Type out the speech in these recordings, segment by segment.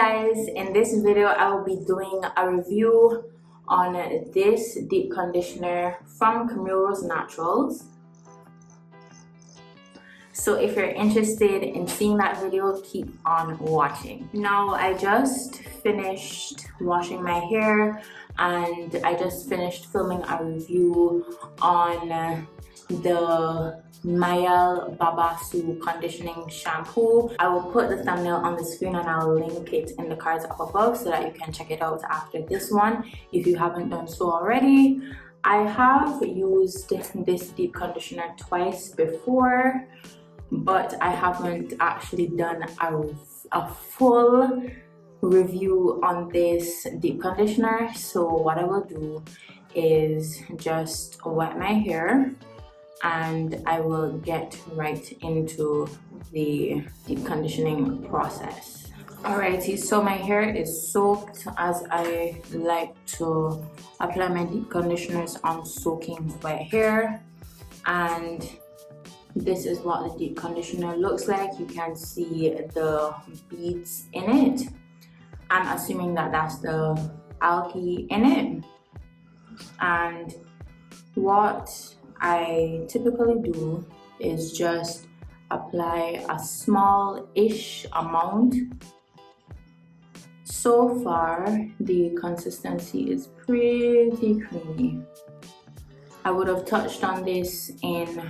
guys, in this video I will be doing a review on this deep conditioner from Camille's Naturals. So if you're interested in seeing that video, keep on watching. Now I just finished washing my hair and I just finished filming a review on the Mayal Babasu conditioning shampoo. I will put the thumbnail on the screen and I'll link it in the cards up above so that you can check it out after this one if you haven't done so already. I have used this deep conditioner twice before, but I haven't actually done a full review on this deep conditioner. So what I will do is just wet my hair and I will get right into the deep conditioning process. Alrighty, so my hair is soaked, as I like to apply my deep conditioners on soaking wet hair, and this is what the deep conditioner looks like. You can see the beads in it. I'm assuming that that's the algae in it. And what I typically do is just apply a small-ish amount. So far, the consistency is pretty creamy. I would have touched on this in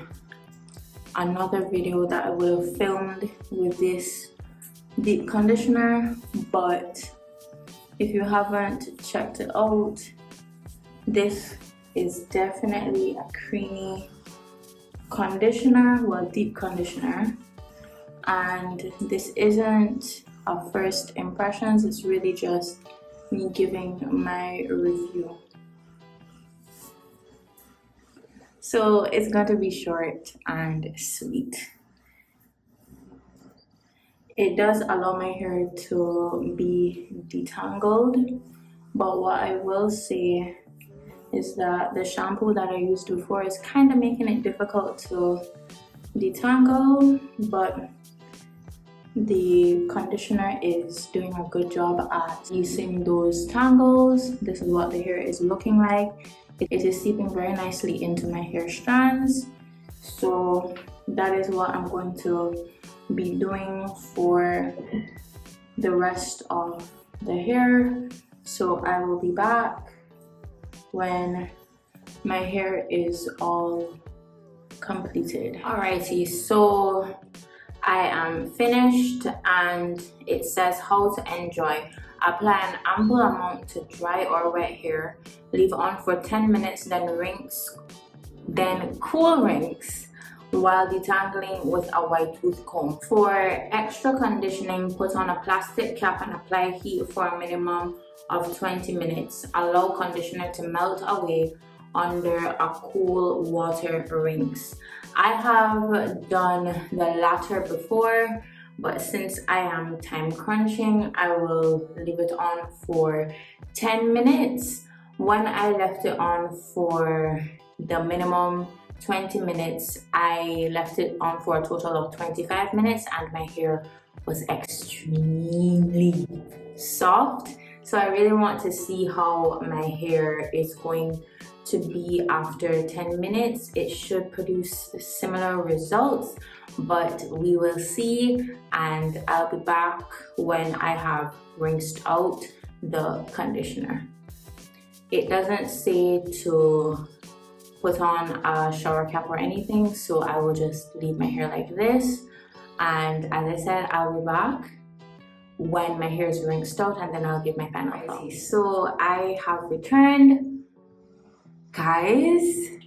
another video that I would have filmed with this deep conditioner, but if you haven't checked it out, this is definitely a creamy conditioner, well, deep conditioner, and this isn't a first impressions, it's really just me giving my review. So it's going to be short and sweet. It does allow my hair to be detangled, but what I will say is that the shampoo that I used before is kind of making it difficult to detangle, but the conditioner is doing a good job at using those tangles. This is what the hair is looking like. It is seeping very nicely into my hair strands, so that is what I'm going to be doing for the rest of the hair. So I will be back when my hair is all completed. Alrighty, so I am finished and it says how to enjoy. Apply an ample amount to dry or wet hair. Leave on for 10 minutes, then cool rinse while detangling with a white tooth comb. For extra conditioning, put on a plastic cap and apply heat for a minimum of 20 minutes. Allow conditioner to melt away under a cool water rinse. I have done the latter before, but since I am time crunching, I will leave it on for 10 minutes. When I left it on for the minimum 20 minutes, I left it on for a total of 25 minutes and my hair was extremely soft. So I really want to see how my hair is going to be after 10 minutes. It should produce similar results, but we will see, and I'll be back when I have rinsed out the conditioner. It doesn't say to put on a shower cap or anything, so I will just leave my hair like this, and as I said, I'll be back when my hair is rinsed out and then I'll give my final thoughts. So I have returned. Guys,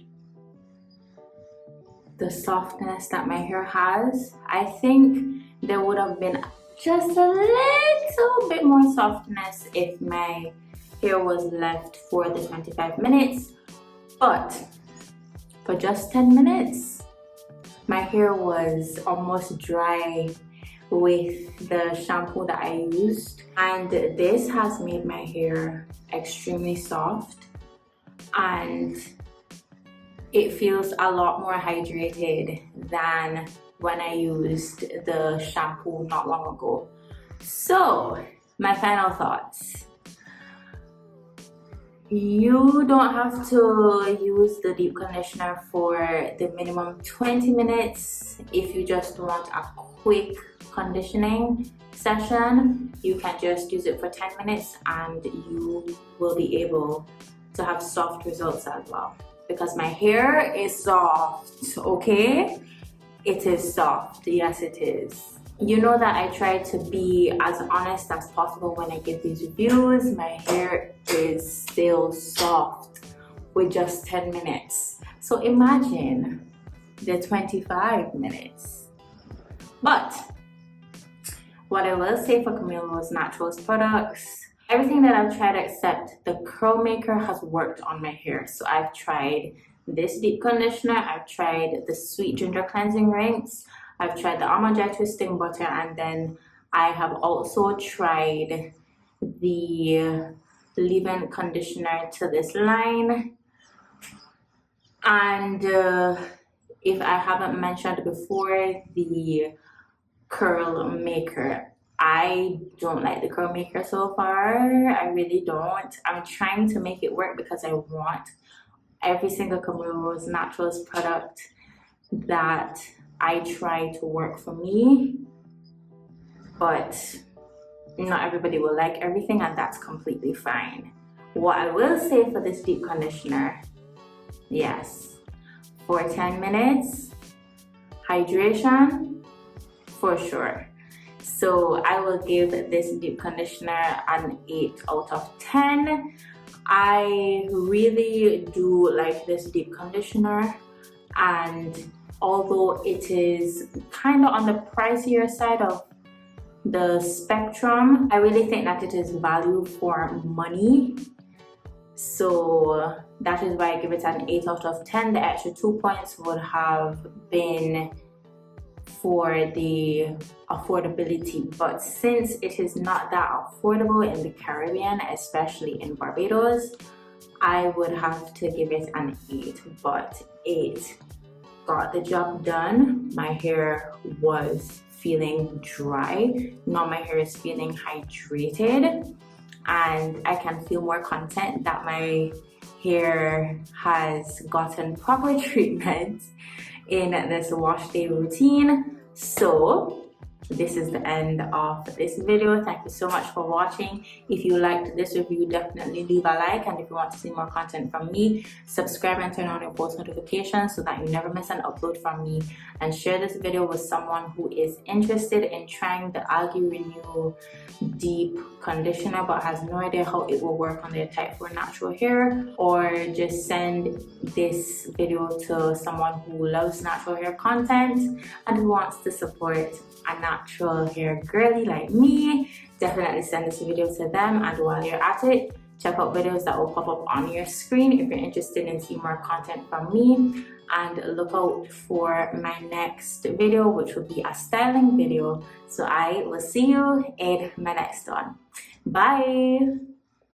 the softness that my hair has, I think there would have been just a little bit more softness if my hair was left for the 25 minutes, but for just 10 minutes my hair was almost dry with the shampoo that I used, and this has made my hair extremely soft and it feels a lot more hydrated than when I used the shampoo not long ago. So my final thoughts. You don't have to use the deep conditioner for the minimum 20 minutes. If you just want a quick conditioning session, you can just use it for 10 minutes and you will be able to have soft results as well. Because my hair is soft, okay? It is soft, yes it is. You know that I try to be as honest as possible when I give these reviews. My hair is still soft with just 10 minutes. So imagine the 25 minutes. But what I will say for Camille's Naturals products, everything that I've tried except the curl maker has worked on my hair. So I've tried this deep conditioner, I've tried the sweet ginger cleansing rinse, I've tried the almond joy twisting butter, and then I have also tried the leave-in conditioner to this line. And if I haven't mentioned before, the curl maker. I don't like the curl maker so far. I really don't. I'm trying to make it work because I want every single Camille's Naturals product that I try to work for me, but not everybody will like everything, and that's completely fine. What I will say for this deep conditioner, yes, for 10 minutes, hydration for sure. So I will give this deep conditioner an 8 out of 10. I really do like this deep conditioner, and although it is kind of on the pricier side of the spectrum, I really think that it is value for money. So that is why I give it an 8 out of 10. The extra 2 points would have been for the affordability, but since it is not that affordable in the Caribbean, especially in Barbados, I would have to give it an 8, but 8 got the job done. My hair was feeling dry. Now my hair is feeling hydrated, and I can feel more content that my hair has gotten proper treatment in this wash day routine. So this is the end of this video. Thank you so much for watching. If you liked this review, definitely leave a like, and if you want to see more content from me, subscribe and turn on your post notifications so that you never miss an upload from me, and share this video with someone who is interested in trying the Algae Renew deep conditioner but has no idea how it will work on their type 4 natural hair, or just send this video to someone who loves natural hair content and who wants to support a natural hair girly like me. Definitely send this video to them, and while you're at it, check out videos that will pop up on your screen if you're interested in seeing more content from me, and look out for my next video, which will be a styling video. So I will see you in my next one. Bye.